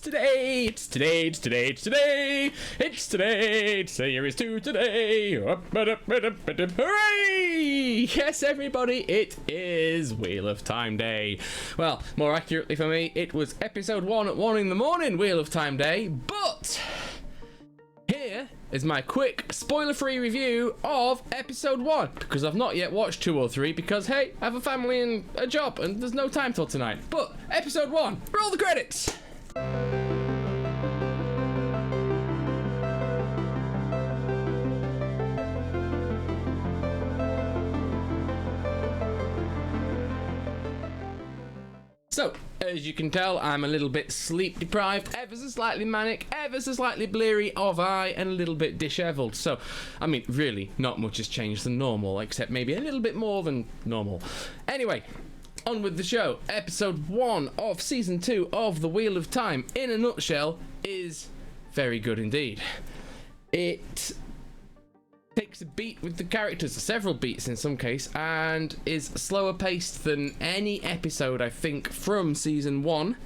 today. Series 2 today. Hooray! Yes, everybody, it is Wheel of Time Day. Well, more accurately for me, it was episode 1 at 1 in the morning, Wheel of Time Day, but here is my quick spoiler-free review of episode 1, because I've not yet watched 2 or 3, because hey, I have a family and a job and there's no time till tonight. But episode 1, roll the credits. So, as you can tell, I'm a little bit sleep deprived, ever so slightly manic, ever so slightly bleary of eye, and a little bit dishevelled. So, I mean, really, not much has changed than normal, except maybe a little bit more than normal. Anyway, on with the show. Episode 1 of Season 2 of The Wheel of Time, in a nutshell, is very good indeed. It takes a beat with the characters, several beats in some case, and is slower paced than any episode I think from season 1.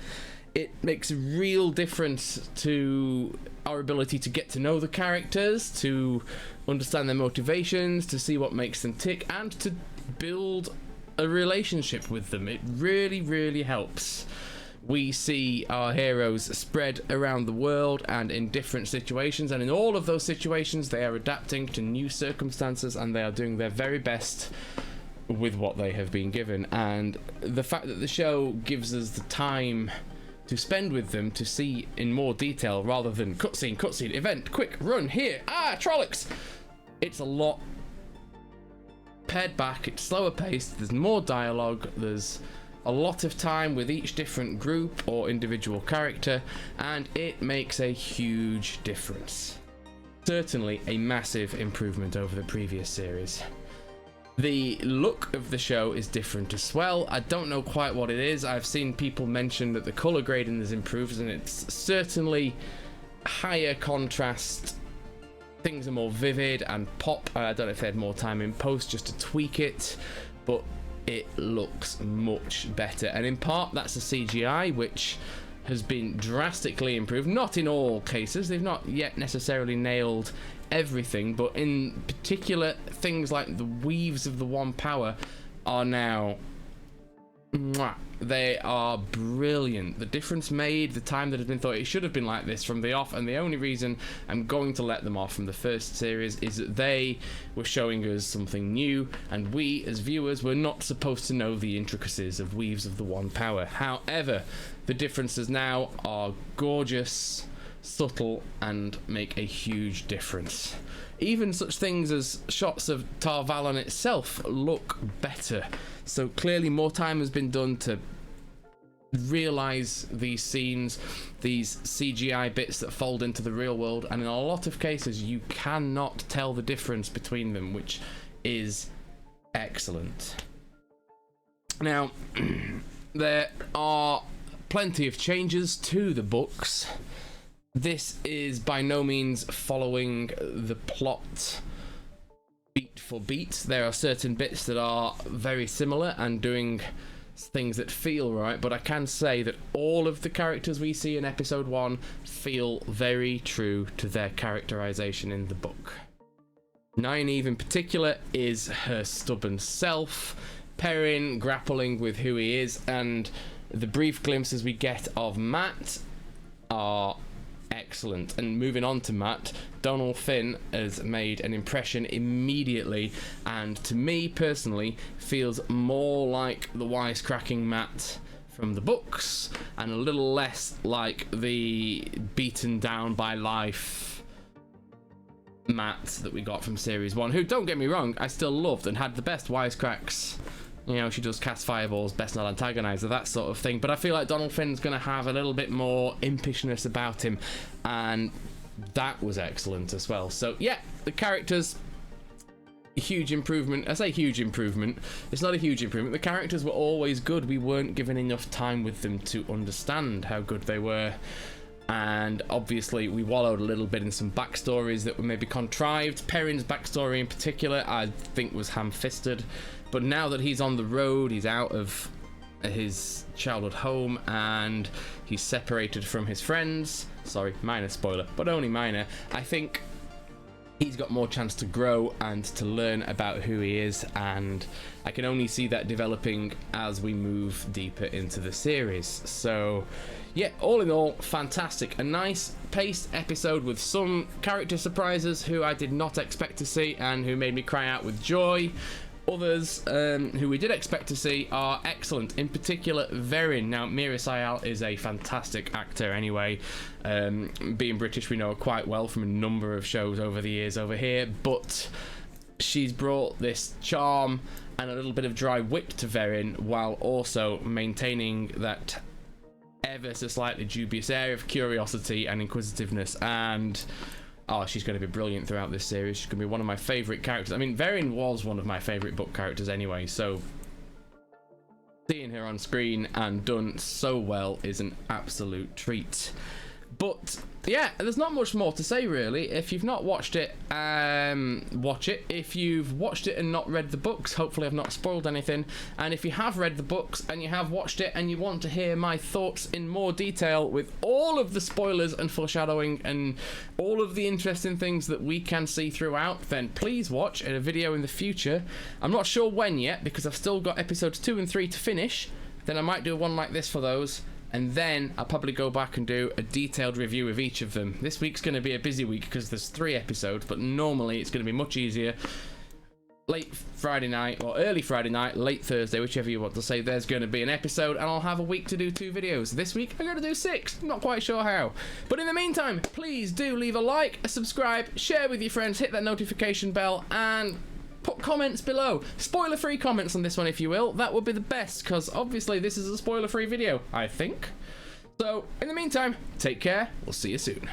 It makes a real difference to our ability to get to know the characters, to understand their motivations, to see what makes them tick, and to build a relationship with them. It really, really helps. We see our heroes spread around the world and in different situations, and in all of those situations they are adapting to new circumstances and they are doing their very best with what they have been given. And the fact that the show gives us the time to spend with them to see in more detail rather than cutscene, event, quick, run, here, Trollocs, it's a lot pared back, it's slower paced, there's more dialogue, there's a lot of time with each different group or individual character, and it makes a huge difference. Certainly a massive improvement over the previous series. The look of the show is different as well. I don't know quite what it is. I've seen people mention that the color grading has improved, and it's certainly higher contrast. Things are more vivid and pop. I don't know if they had more time in post just to tweak it, but it looks much better, and in part that's the CGI, which has been drastically improved. Not in all cases, they've not yet necessarily nailed everything, but in particular things like the weaves of the One Power are now they are brilliant. The difference made, the time that has been thought it should have been like this from the off, and the only reason I'm going to let them off from the first series is that they were showing us something new, and we as viewers were not supposed to know the intricacies of weaves of the One Power. However, the differences now are gorgeous, subtle, and make a huge difference. Even such things as shots of Tar Valon itself look better. So clearly more time has been done to realize these scenes, these CGI bits that fold into the real world, and in a lot of cases you cannot tell the difference between them, which is excellent. Now, there are plenty of changes to the books. This is by no means following the plot beat for beat. There are certain bits that are very similar and doing things that feel right, but I can say that all of the characters we see in episode 1 feel very true to their characterization in the book. Nynaeve in particular is her stubborn self, Perrin grappling with who he is, and the brief glimpses we get of Matt are excellent. And moving on to Matt, Donald Finn has made an impression immediately, and to me personally feels more like the wisecracking Matt from the books and a little less like the beaten down by life Matt that we got from series 1, who, don't get me wrong, I still loved and had the best wisecracks. You know, she does cast fireballs, best not antagonizer, that sort of thing. But I feel like Donald Finn's going to have a little bit more impishness about him, and that was excellent as well. So yeah, the characters, huge improvement. I say huge improvement, it's not a huge improvement. The characters were always good. We weren't given enough time with them to understand how good they were. And obviously we wallowed a little bit in some backstories that were maybe contrived. Perrin's backstory in particular I think was ham-fisted, but now that he's on the road, he's out of his childhood home, and he's separated from his friends. Sorry, minor spoiler, but only minor. I think he's got more chance to grow and to learn about who he is, and I can only see that developing as we move deeper into the series. So yeah, all in all, fantastic. A nice paced episode with some character surprises who I did not expect to see and who made me cry out with joy. Others who we did expect to see are excellent, in particular Verin. Now, Mira Sayal is a fantastic actor anyway. Being British, we know her quite well from a number of shows over the years over here, but she's brought this charm and a little bit of dry wit to Verin while also maintaining that ever so slightly dubious air of curiosity and inquisitiveness, and oh, she's going to be brilliant throughout this series. She's going to be one of my favourite characters. I mean, Verin was one of my favourite book characters anyway, so seeing her on screen and done so well is an absolute treat. But yeah, there's not much more to say really. If you've not watched it, watch it. If you've watched it and not read the books, hopefully I've not spoiled anything. And if you have read the books and you have watched it and you want to hear my thoughts in more detail with all of the spoilers and foreshadowing and all of the interesting things that we can see throughout, then please watch a video in the future. I'm not sure when yet because I've still got episodes 2 and 3 to finish. Then I might do one like this for those. And then I'll probably go back and do a detailed review of each of them. This week's going to be a busy week because there's 3 episodes, but normally it's going to be much easier. Late Friday night, or early Friday night, late Thursday, whichever you want to say, there's going to be an episode, and I'll have a week to do 2 videos. This week, I'm going to do 6. I'm not quite sure how. But in the meantime, please do leave a like, a subscribe, share with your friends, hit that notification bell, and put comments below. Spoiler-free comments on this one, if you will. That would be the best, because obviously this is a spoiler-free video, I think. So, in the meantime, take care. We'll see you soon.